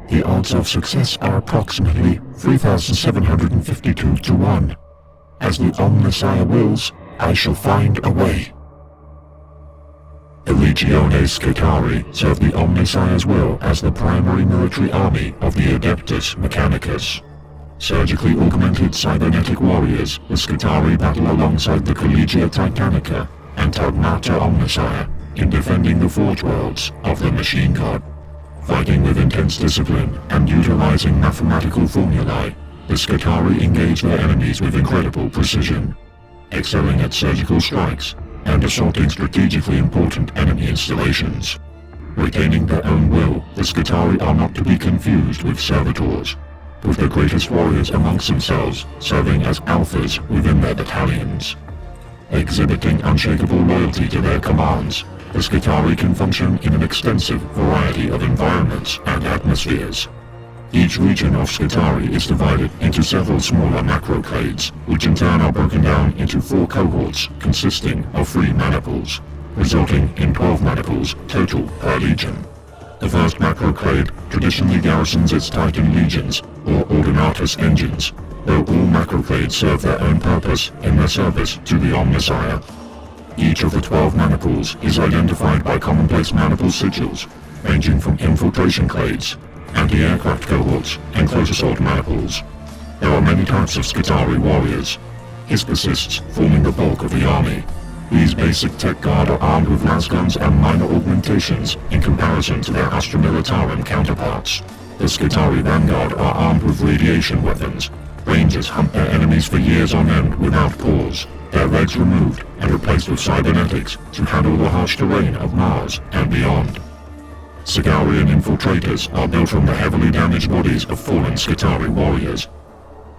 The odds of success are approximately 3,752 to 1. As the Omnissiah wills, I shall find a way. The Legione Scutari serve the Omnissiah's will as the primary military army of the Adeptus Mechanicus. Surgically augmented cybernetic warriors, the Scutari battle alongside the Collegia Titanica and Tagmata Omnissiah in defending the Forge Worlds of the Machine God. Fighting with intense discipline and utilizing mathematical formulae, the Scutari engage their enemies with incredible precision, excelling at surgical strikes and assaulting strategically important enemy installations. Retaining their own will, the Scutari are not to be confused with servitors, with the greatest warriors amongst themselves serving as alphas within their battalions. Exhibiting unshakable loyalty to their commands, the Scutari can function in an extensive variety of environments and atmospheres. Each region of Scutari is divided into several smaller macroclades, which in turn are broken down into 4 cohorts consisting of 3 maniples, resulting in 12 maniples total per legion. The first macroclade traditionally garrisons its Titan legions, or Ordinatus engines, though all macroclades serve their own purpose in their service to the Omnissiah. Each of the 12 maniples is identified by commonplace maniple sigils, ranging from infiltration clades, anti-aircraft cohorts, and close assault maniples. There are many types of Scutari warriors, Hispicists forming the bulk of the army. These basic tech guard are armed with lasguns and minor augmentations in comparison to their Astra Militarum counterparts. The Scutari vanguard are armed with radiation weapons. Rangers hunt their enemies for years on end without pause, their legs removed and replaced with cybernetics to handle the harsh terrain of Mars and beyond. Sigarian infiltrators are built from the heavily damaged bodies of fallen Scutari warriors.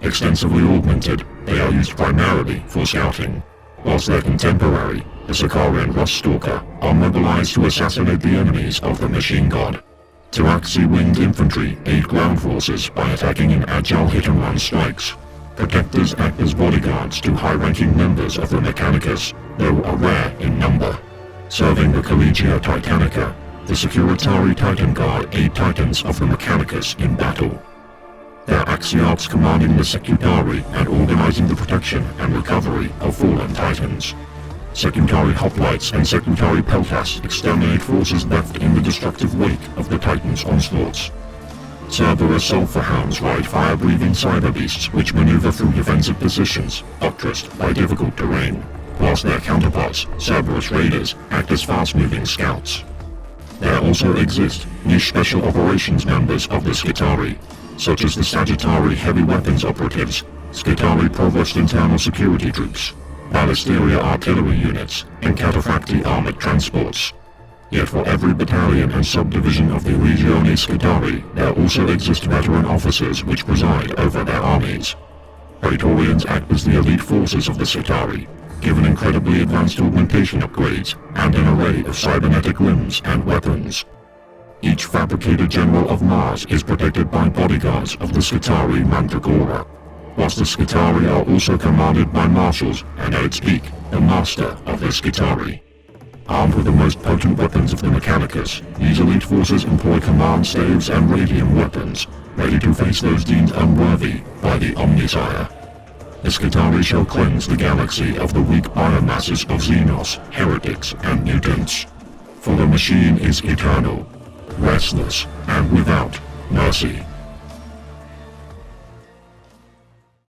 Extensively augmented, they are used primarily for scouting, whilst their contemporary, the Sicarian Ruststalker, are mobilized to assassinate the enemies of the Machine God. Taraxi winged infantry aid ground forces by attacking in agile hit-and-run strikes. Protectors act as bodyguards to high-ranking members of the Mechanicus, though are rare in number. Serving the Collegia Titanica, the Securitari Titan Guard aid Titans of the Mechanicus in battle. Their Axiots commanding the Secutari and organizing the protection and recovery of fallen Titans. Secutari Hoplites and Secutari Peltas exterminate forces left in the destructive wake of the Titans' onslaughts. Cerberus Sulphur Hounds ride fire-breathing cyber beasts which maneuver through defensive positions, buttressed by difficult terrain, whilst their counterparts, Cerberus Raiders, act as fast-moving scouts. There also exist niche special operations members of the Scutari, such as the Sagittari Heavy Weapons Operatives, Scutari Provost Internal Security Troops, Ballisteria Artillery Units, and Cataphracti Armored Transports. Yet for every battalion and subdivision of the Legione Scutari, there also exist veteran officers which preside over their armies. Praetorians act as the elite forces of the Scutari, given incredibly advanced augmentation upgrades and an array of cybernetic limbs and weapons. Each fabricated general of Mars is protected by bodyguards of the Scutari Mandragora, whilst the Scutari are also commanded by marshals and at its peak, the master of the Scutari. Armed with the most potent weapons of the Mechanicus, these elite forces employ command staves and radium weapons, ready to face those deemed unworthy by the Omnissiah. The Scutari shall cleanse the galaxy of the weak biomasses of Xenos, heretics, and mutants. For the machine is eternal, restless, and without mercy.